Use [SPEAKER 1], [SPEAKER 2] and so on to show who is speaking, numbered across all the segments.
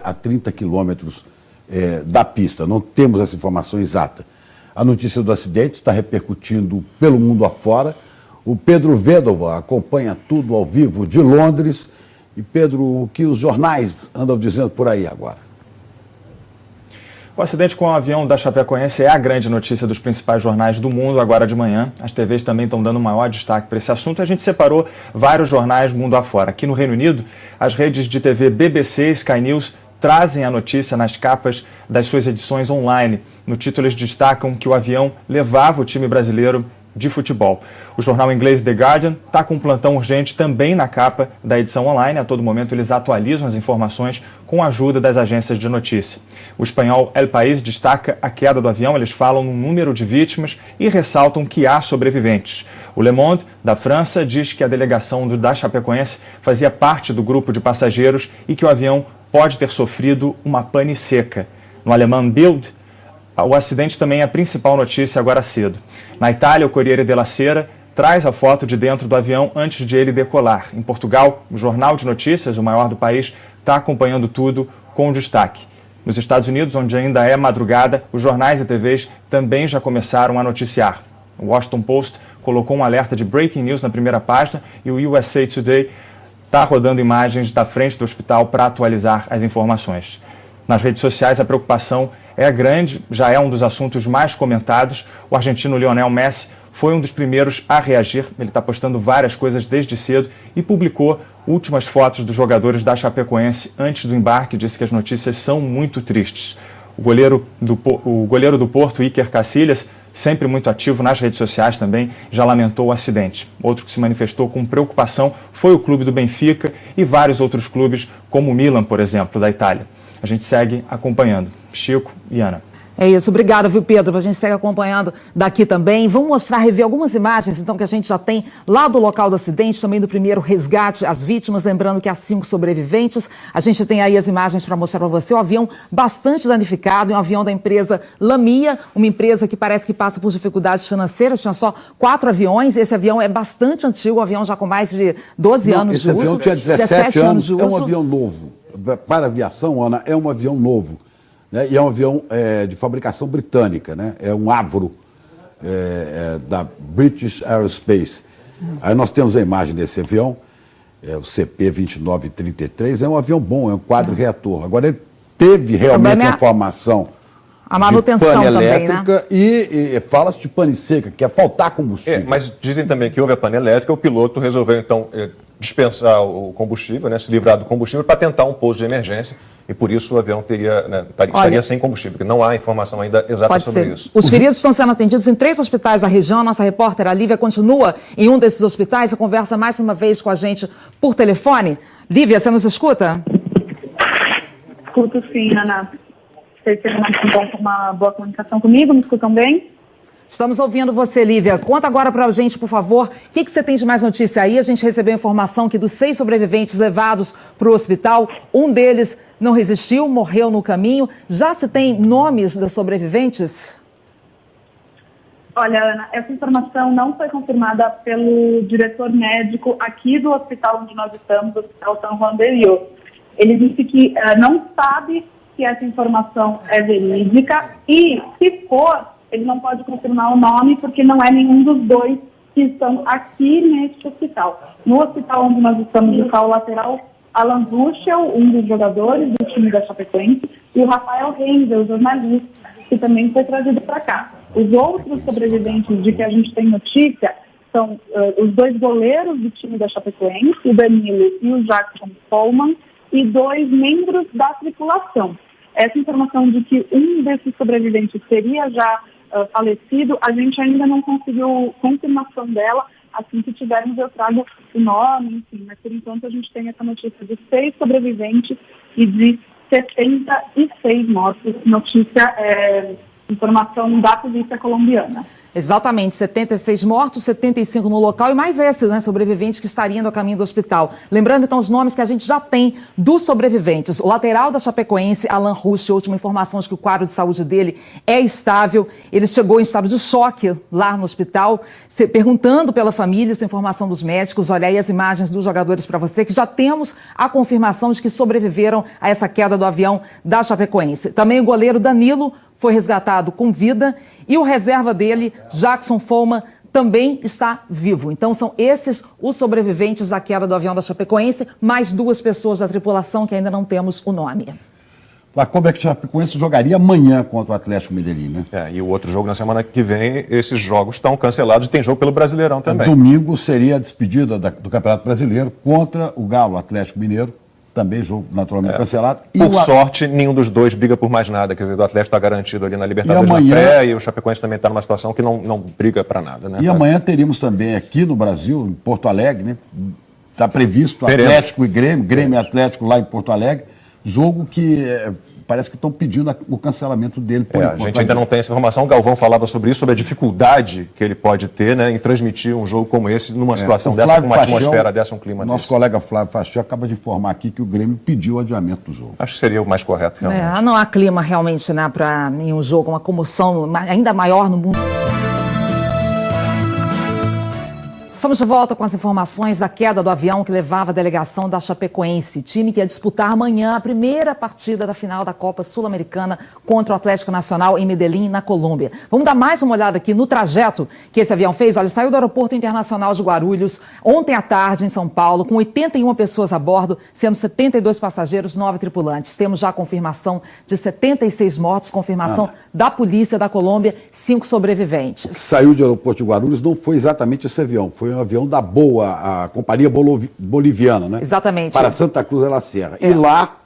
[SPEAKER 1] a 30 quilômetros da pista. Não temos essa informação exata. A notícia do acidente está repercutindo pelo mundo afora. O Pedro Vedova acompanha tudo ao vivo de Londres. E, Pedro, o que os jornais andam dizendo por aí agora?
[SPEAKER 2] O acidente com o avião da Chapecoense é a grande notícia dos principais jornais do mundo agora de manhã. As TVs também estão dando maior destaque para esse assunto. A gente separou vários jornais mundo afora. Aqui no Reino Unido, as redes de TV BBC e Sky News trazem a notícia nas capas das suas edições online. No título, eles destacam que o avião levava o time brasileiro de futebol. O jornal inglês The Guardian está com um plantão urgente também na capa da edição online. A todo momento eles atualizam as informações com a ajuda das agências de notícia. O espanhol El País destaca a queda do avião, eles falam no número de vítimas e ressaltam que há sobreviventes. O Le Monde, da França, diz que a delegação da Chapecoense fazia parte do grupo de passageiros e que o avião pode ter sofrido uma pane seca. No alemão Bild, o acidente também é a principal notícia agora cedo. Na Itália, o Corriere della Sera traz a foto de dentro do avião antes de ele decolar. Em Portugal, o Jornal de Notícias, o maior do país, está acompanhando tudo com destaque. Nos Estados Unidos, onde ainda é madrugada, os jornais e TVs também já começaram a noticiar. O Washington Post colocou um alerta de breaking news na primeira página e o USA Today está rodando imagens da frente do hospital para atualizar as informações. Nas redes sociais, a preocupação é grande, já é um dos assuntos mais comentados. O argentino Lionel Messi foi um dos primeiros a reagir. Ele está postando várias coisas desde cedo e publicou últimas fotos dos jogadores da Chapecoense antes do embarque. Disse que as notícias são muito tristes. O goleiro do Porto, Iker Casillas, sempre muito ativo nas redes sociais também, já lamentou o acidente. Outro que se manifestou com preocupação foi o clube do Benfica e vários outros clubes, como o Milan, por exemplo, da Itália. A gente segue acompanhando. Chico e Ana.
[SPEAKER 3] É isso, obrigada, viu, Pedro? A gente segue acompanhando daqui também. Vamos mostrar, rever algumas imagens, então, que a gente já tem lá do local do acidente, também do primeiro resgate às vítimas, lembrando que há 5 sobreviventes. A gente tem aí as imagens para mostrar para você. O avião bastante danificado, é um avião da empresa Lamia, uma empresa que parece que passa por dificuldades financeiras, tinha só 4 aviões. Esse avião é bastante antigo, um avião já com mais de 12 anos de uso.
[SPEAKER 1] Esse avião tinha 17 anos de uso. É um
[SPEAKER 3] uso.
[SPEAKER 1] avião novo. Para a aviação, Ana, é um avião novo. Né? E é um avião de fabricação britânica, né? É um Avro da British Aerospace. Aí nós temos a imagem desse avião, o CP-2933, é um avião bom, é um quadro-reator. Agora, ele teve realmente uma formação
[SPEAKER 3] a manutenção
[SPEAKER 1] de pane
[SPEAKER 3] também,
[SPEAKER 1] elétrica,
[SPEAKER 3] né?
[SPEAKER 1] e fala-se de pane seca, que é faltar combustível.
[SPEAKER 4] Mas dizem também que houve a pane elétrica, o piloto resolveu, então, dispensar o combustível, né, se livrar do combustível para tentar um pouso de emergência. E por isso o avião estaria sem combustível, porque não há informação ainda exata sobre isso.
[SPEAKER 3] Os feridos estão sendo atendidos em 3 hospitais da região. A nossa repórter, a Lívia, continua em um desses hospitais e conversa mais uma vez com a gente por telefone. Lívia, você nos escuta?
[SPEAKER 5] Escuto sim, Ana. Vocês têm uma boa comunicação comigo? Me escutam bem?
[SPEAKER 3] Estamos ouvindo você, Lívia. Conta agora pra gente, por favor, o que você tem de mais notícia aí? A gente recebeu informação que dos 6 sobreviventes levados para o hospital, um deles não resistiu, morreu no caminho. Já se tem nomes dos sobreviventes?
[SPEAKER 5] Olha, Ana, essa informação não foi confirmada pelo diretor médico aqui do hospital onde nós estamos, o Hospital São Juan de Dios. Ele disse que não sabe se essa informação é verídica e, se for, ele não pode confirmar o nome porque não é nenhum dos 2 que estão aqui neste hospital. No hospital onde nós estamos, no local lateral, Alan Ruschel, um dos jogadores do time da Chapecoense, e o Rafael Renzel, jornalista, que também foi trazido para cá. Os outros sobreviventes de que a gente tem notícia são os 2 goleiros do time da Chapecoense, o Danilo e o Jackson Coleman, e 2 membros da tripulação. Essa informação de que um desses sobreviventes teria já falecido, a gente ainda não conseguiu confirmação dela. Assim que tivermos, eu trago o nome, enfim, mas por enquanto a gente tem essa notícia de 6 sobreviventes e de 76 mortos. Notícia, informação da polícia colombiana.
[SPEAKER 3] Exatamente, 76 mortos, 75 no local e mais esses, né, sobreviventes que estariam no caminho do hospital. Lembrando, então, os nomes que a gente já tem dos sobreviventes. O lateral da Chapecoense, Alan Rusch, a última informação de que o quadro de saúde dele é estável. Ele chegou em estado de choque lá no hospital, perguntando pela família, essa informação dos médicos. Olha aí as imagens dos jogadores para você, que já temos a confirmação de que sobreviveram a essa queda do avião da Chapecoense. Também o goleiro Danilo foi resgatado com vida e o reserva dele, Jackson Foma, também está vivo. Então são esses os sobreviventes da queda do avião da Chapecoense, mais 2 pessoas da tripulação que ainda não temos o nome.
[SPEAKER 1] Como é que a Chapecoense jogaria amanhã contra o Atlético Medellín, né?
[SPEAKER 4] E o outro jogo na semana que vem, esses jogos estão cancelados e tem jogo pelo Brasileirão também.
[SPEAKER 1] Domingo seria a despedida do Campeonato Brasileiro contra o Galo, Atlético Mineiro. Também jogo naturalmente cancelado.
[SPEAKER 4] Por sorte, nenhum dos dois briga por mais nada. Quer dizer, o Atlético está garantido ali na Libertadores
[SPEAKER 1] amanhã,
[SPEAKER 4] na pré, e o Chapecoense também está numa situação que não briga para nada. Né?
[SPEAKER 1] E amanhã teríamos também aqui no Brasil, em Porto Alegre, né? Está previsto Atlético e Grêmio, Grêmio e Atlético lá em Porto Alegre. Jogo que parece que estão pedindo o cancelamento dele.
[SPEAKER 4] A gente ainda não tem essa informação. O Galvão falava sobre isso, sobre a dificuldade que ele pode ter, né, em transmitir um jogo como esse numa situação dessa, com uma atmosfera dessa, um clima desse.
[SPEAKER 1] Nosso colega Flávio Fachel acaba de informar aqui que o Grêmio pediu o adiamento do jogo.
[SPEAKER 4] Acho que seria o mais correto, realmente.
[SPEAKER 3] Não há clima realmente, né, para em um jogo, uma comoção ainda maior no mundo. Estamos de volta com as informações da queda do avião que levava a delegação da Chapecoense, time que ia disputar amanhã a primeira partida da final da Copa Sul-Americana contra o Atlético Nacional em Medellín, na Colômbia. Vamos dar mais uma olhada aqui no trajeto que esse avião fez. Olha, saiu do Aeroporto Internacional de Guarulhos ontem à tarde em São Paulo, com 81 pessoas a bordo, sendo 72 passageiros, 9 tripulantes. Temos já a confirmação de 76 mortos, confirmação da polícia da Colômbia, 5 sobreviventes.
[SPEAKER 1] O que saiu do Aeroporto de Guarulhos não foi exatamente esse avião, foi um avião da BOA, a Companhia Boliviana, né?
[SPEAKER 3] Exatamente.
[SPEAKER 1] Para Santa Cruz de la Sierra. E lá...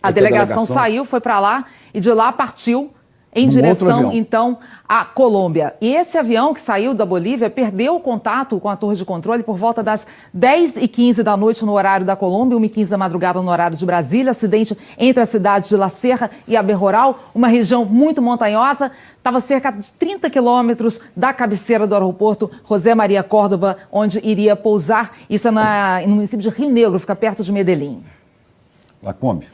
[SPEAKER 3] A delegação saiu, foi para lá e de lá partiu em direção, então, à Colômbia. E esse avião que saiu da Bolívia perdeu o contato com a torre de controle por volta das 10h15 da noite no horário da Colômbia, 1h15 da madrugada no horário de Brasília. Acidente entre a cidade de La Serra e Aberroral, uma região muito montanhosa. Estava a cerca de 30 quilômetros da cabeceira do aeroporto José Maria Córdova, onde iria pousar. Isso é no município de Rio Negro, fica perto de Medellín.
[SPEAKER 1] Lacombe.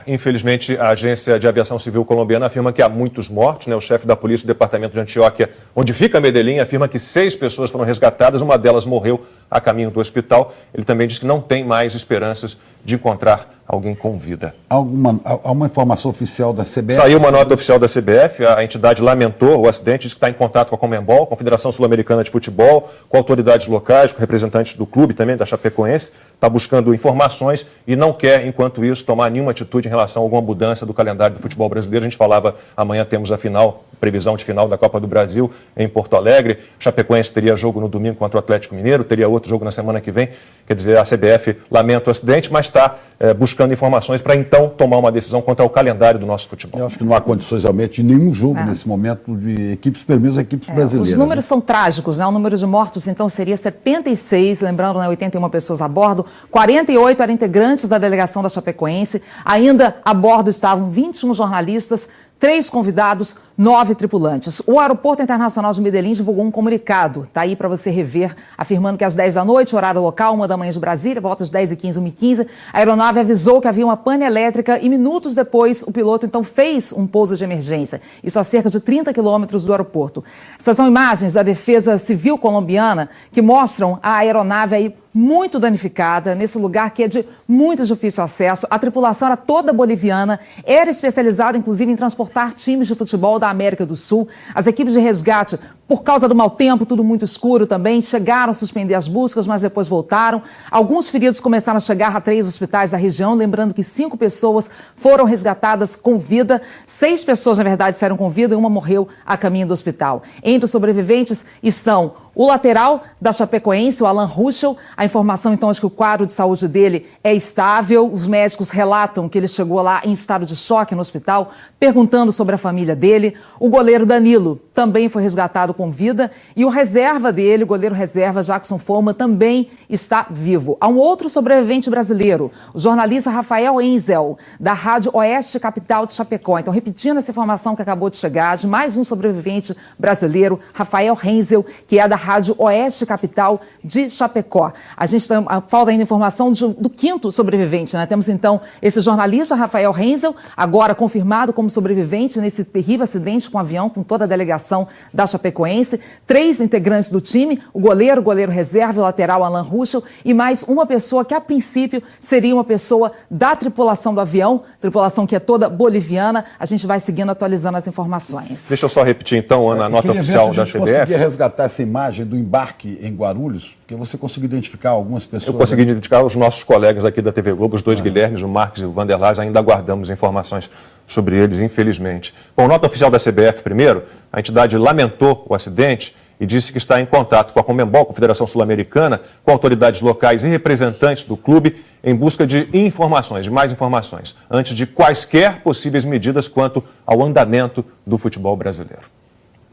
[SPEAKER 4] Infelizmente, a Agência de Aviação Civil colombiana afirma que há muitos mortos, né? O chefe da polícia do departamento de Antioquia, onde fica Medellín, afirma que 6 pessoas foram resgatadas, uma delas morreu a caminho do hospital. Ele também diz que não tem mais esperanças de encontrar alguém com vida.
[SPEAKER 1] Há uma informação oficial da CBF?
[SPEAKER 4] Saiu uma nota oficial da CBF, a entidade lamentou o acidente, diz que está em contato com a Conmebol, Confederação Sul-Americana de Futebol, com autoridades locais, com representantes do clube também, da Chapecoense, está buscando informações e não quer, enquanto isso, tomar nenhuma atitude em relação a alguma mudança do calendário do futebol brasileiro. A gente falava, amanhã temos a final, previsão de final da Copa do Brasil em Porto Alegre. Chapecoense teria jogo no domingo contra o Atlético Mineiro, teria outro jogo na semana que vem. Quer dizer, a CBF lamenta o acidente, mas está buscando informações para então tomar uma decisão quanto ao calendário do nosso futebol.
[SPEAKER 1] Eu acho que não há condições realmente de nenhum jogo nesse momento de equipes, pelo menos equipes brasileiras.
[SPEAKER 3] Os números são trágicos, né? O número de mortos, então, seria 76, lembrando, né, 81 pessoas a bordo, 48 eram integrantes da delegação da Chapecoense, ainda a bordo estavam 21 jornalistas, 3 convidados, 9 tripulantes. O Aeroporto Internacional de Medellín divulgou um comunicado, tá aí para você rever, afirmando que às 10 da noite, horário local, 1 da manhã de Brasília, volta às 10h15, 1h15, a aeronave avisou que havia uma pane elétrica e minutos depois o piloto então fez um pouso de emergência, isso a cerca de 30 quilômetros do aeroporto. Essas são imagens da Defesa Civil colombiana que mostram a aeronave aí muito danificada, nesse lugar que é de muito difícil acesso. A tripulação era toda boliviana, era especializada inclusive em transportar times de futebol da América do Sul. As equipes de resgate, por causa do mau tempo, tudo muito escuro também, chegaram a suspender as buscas, mas depois voltaram. Alguns feridos começaram a chegar a 3 hospitais da região, lembrando que 5 pessoas foram resgatadas com vida, 6 pessoas, na verdade, saíram com vida e uma morreu a caminho do hospital. Entre os sobreviventes estão O lateral da Chapecoense, o Alan Ruschel, a informação então é que o quadro de saúde dele é estável. Os médicos relatam que ele chegou lá em estado de choque no hospital, perguntando sobre a família dele. O goleiro Danilo também foi resgatado com vida e o reserva dele, o goleiro reserva Jackson Follmann, também está vivo. Há um outro sobrevivente brasileiro, o jornalista Rafael Henzel, da Rádio Oeste Capital de Chapecó. Então, repetindo essa informação que acabou de chegar, de mais um sobrevivente brasileiro, Rafael Henzel, que é da Rádio Oeste Capital de Chapecó. A gente falta ainda informação do quinto sobrevivente, né? Temos então esse jornalista Rafael Henzel, agora confirmado como sobrevivente nesse terrível acidente com o avião, com toda a delegação da Chapecoense. 3 integrantes do time, o goleiro reserva, o lateral Alan Ruschel e mais uma pessoa que a princípio seria uma pessoa da tripulação do avião, tripulação que é toda boliviana. A gente vai seguindo, atualizando as informações.
[SPEAKER 4] Deixa eu só repetir então, Ana, a nota oficial da CBF.
[SPEAKER 1] Conseguia resgatar essa imagem do embarque em Guarulhos, porque você conseguiu identificar algumas pessoas.
[SPEAKER 4] Eu consegui identificar os nossos colegas aqui da TV Globo, os 2 Guilhermes, o Marcos e o Vanderlás, ainda aguardamos informações sobre eles, infelizmente. Bom, nota oficial da CBF primeiro, a entidade lamentou o acidente e disse que está em contato com a Conmebol, Confederação Sul-Americana, com autoridades locais e representantes do clube em busca de informações, de mais informações, antes de quaisquer possíveis medidas quanto ao andamento do futebol brasileiro.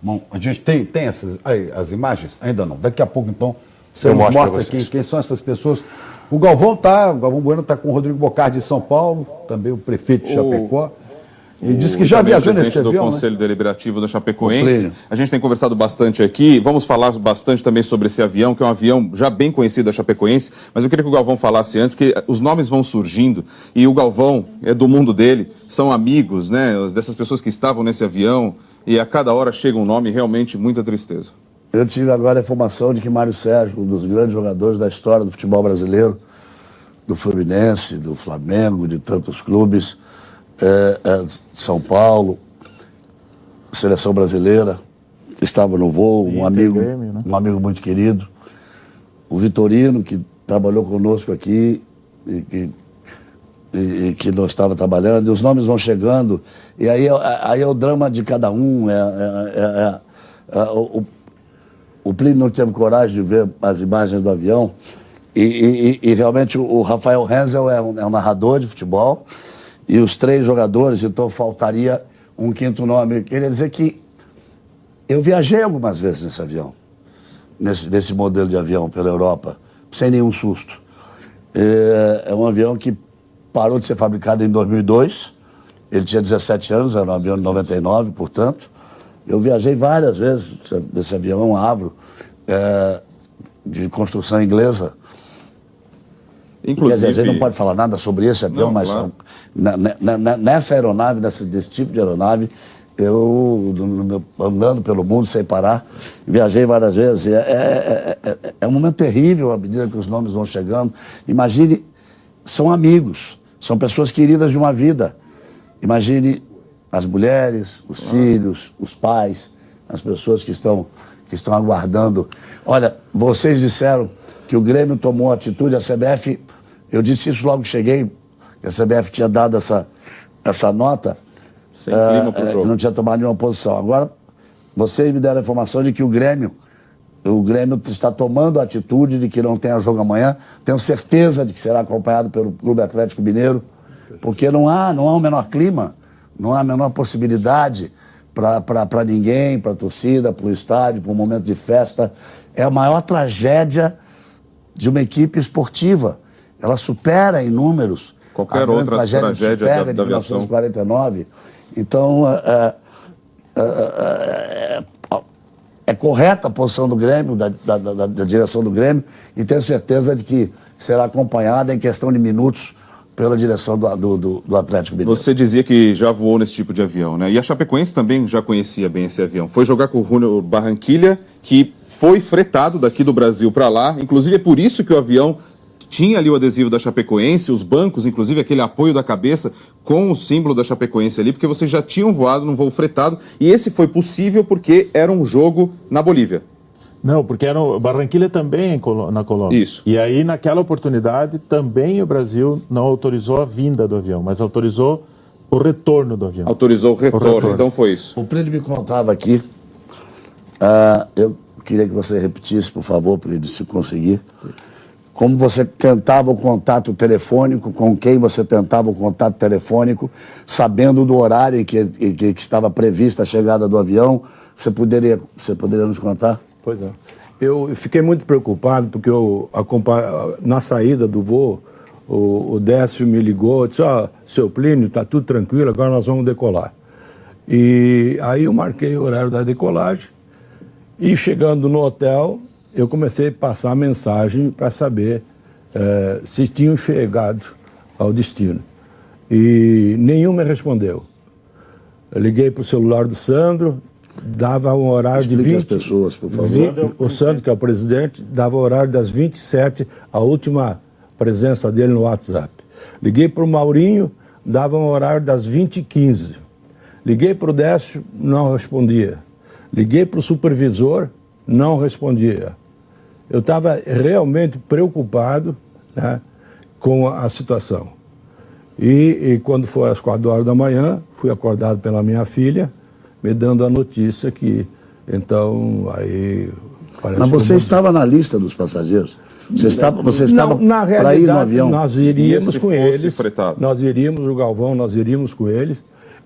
[SPEAKER 1] Bom, a gente tem as imagens? Ainda não. Daqui a pouco, então, você nos mostra quem são essas pessoas. O Galvão Bueno está com o Rodrigo Bocardi de São Paulo, também o prefeito de Chapecó. E disse que já viajou nesse avião,
[SPEAKER 6] do Conselho Deliberativo da Chapecoense. A gente tem conversado bastante aqui. Vamos falar bastante também sobre esse avião, que é um avião já bem conhecido da Chapecoense. Mas eu queria que o Galvão falasse antes, porque os nomes vão surgindo. E o Galvão é do mundo dele, são amigos, né, dessas pessoas que estavam nesse avião. E a cada hora chega um nome, realmente muita tristeza.
[SPEAKER 7] Eu tive agora a informação de que Mário Sérgio, um dos grandes jogadores da história do futebol brasileiro, do Fluminense, do Flamengo, de tantos clubes, São Paulo, seleção brasileira, estava no voo, um amigo muito querido, o Vitorino, que trabalhou conosco aqui e que não estava trabalhando, e os nomes vão chegando, e aí é o drama de cada um. O Plínio não teve coragem de ver as imagens do avião, e realmente o Rafael Henzel é um narrador de futebol, e os 3 jogadores, então faltaria um quinto nome. Queria dizer que eu viajei algumas vezes nesse avião, nesse modelo de avião pela Europa, sem nenhum susto. É um avião que parou de ser fabricado em 2002, ele tinha 17 anos, era um avião de 99, portanto. Eu viajei várias vezes desse avião, Avro, de construção inglesa.
[SPEAKER 6] Inclusive,
[SPEAKER 7] quer dizer, a gente não pode falar nada sobre esse avião, não, mas claro. Nessa aeronave, desse tipo de aeronave, eu, andando pelo mundo sem parar, viajei várias vezes. É um momento terrível à medida que os nomes vão chegando. Imagine, são amigos, são pessoas queridas de uma vida. Imagine as mulheres, os filhos, os pais, as pessoas que estão aguardando. Olha, vocês disseram que o Grêmio tomou atitude, a CBF, eu disse isso logo que cheguei, que a CBF tinha dado essa nota,
[SPEAKER 6] sem clima pro jogo.
[SPEAKER 7] Não tinha tomado nenhuma posição. Agora, vocês me deram a informação de que o Grêmio está tomando a atitude de que não tenha jogo amanhã. Tenho certeza de que será acompanhado pelo Clube Atlético Mineiro, porque não há o menor clima, não há a menor possibilidade para ninguém, para a torcida, para o estádio, para um momento de festa. É a maior tragédia de uma equipe esportiva. Ela supera em números
[SPEAKER 6] qualquer outra tragédia da aviação.
[SPEAKER 7] 1949. Então, é correta a posição do Grêmio, da direção do Grêmio, e tenho certeza de que será acompanhada em questão de minutos pela direção do Atlético Mineiro.
[SPEAKER 6] Você dizia que já voou nesse tipo de avião, né? E a Chapecoense também já conhecia bem esse avião. Foi jogar com o Junior Barranquilla, que foi fretado daqui do Brasil para lá. Inclusive é por isso que o avião tinha ali o adesivo da Chapecoense, os bancos, inclusive aquele apoio da cabeça com o símbolo da Chapecoense ali, porque vocês já tinham voado num voo fretado. E esse foi possível porque era um jogo na Bolívia.
[SPEAKER 8] Não, porque era o Barranquilla também na Colômbia.
[SPEAKER 6] Isso.
[SPEAKER 8] E aí, naquela oportunidade, também o Brasil não autorizou a vinda do avião, mas autorizou o retorno do avião.
[SPEAKER 6] Autorizou o retorno. Então foi isso.
[SPEAKER 7] O Plínio me contava aqui, queria que você repetisse, por favor, para ele se conseguir. Como você tentava o contato telefônico, com quem você tentava o contato telefônico, sabendo do horário em que estava prevista a chegada do avião. Você poderia nos contar?
[SPEAKER 9] Pois é. Eu fiquei muito preocupado porque na saída do voo, o Décio me ligou, disse, seu Plínio, está tudo tranquilo, agora nós vamos decolar. E aí eu marquei o horário da decolagem e chegando no hotel, eu comecei a passar mensagem para saber se tinham chegado ao destino. E nenhum me respondeu. Eu liguei para o celular do Sandro, dava um horário de 20...
[SPEAKER 7] Explique às pessoas, por favor.
[SPEAKER 9] O Sandro, que é o presidente, dava o horário das 27, a última presença dele no WhatsApp. Liguei para o Maurinho, dava um horário das 20h15. Liguei para o Décio, não respondia. Liguei para o supervisor, não respondia. Eu estava realmente preocupado, né, com a situação. E quando foi às 4 horas da manhã, fui acordado pela minha filha, me dando a notícia que, então, aí...
[SPEAKER 7] Mas você estava na lista dos passageiros? Você estava para ir no avião?
[SPEAKER 9] Nós iríamos com eles,
[SPEAKER 6] fretado.
[SPEAKER 9] nós iríamos, o Galvão, nós iríamos com eles.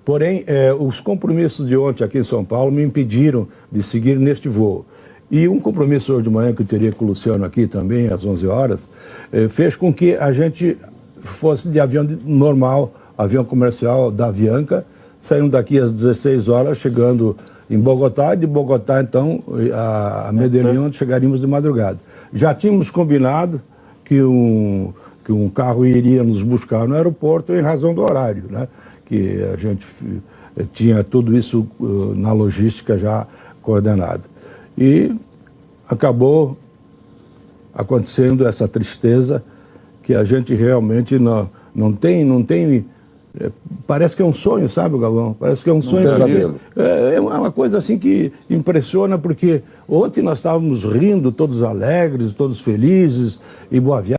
[SPEAKER 9] Porém, os compromissos de ontem aqui em São Paulo me impediram de seguir neste voo. E um compromisso hoje de manhã que eu teria com o Luciano aqui também, às 11 horas, fez com que a gente fosse de avião normal, avião comercial da Avianca, saindo daqui às 16 horas, chegando em Bogotá, e de Bogotá, então, a Medellín, onde chegaríamos de madrugada. Já tínhamos combinado que um carro iria nos buscar no aeroporto em razão do horário, né? Que a gente tinha tudo isso na logística já coordenada. E acabou acontecendo essa tristeza que a gente realmente não tem. Parece que é um sonho, sabe, Galvão? Parece que é um sonho. É uma coisa assim que impressiona, porque ontem nós estávamos rindo, todos alegres, todos felizes, e boa viagem.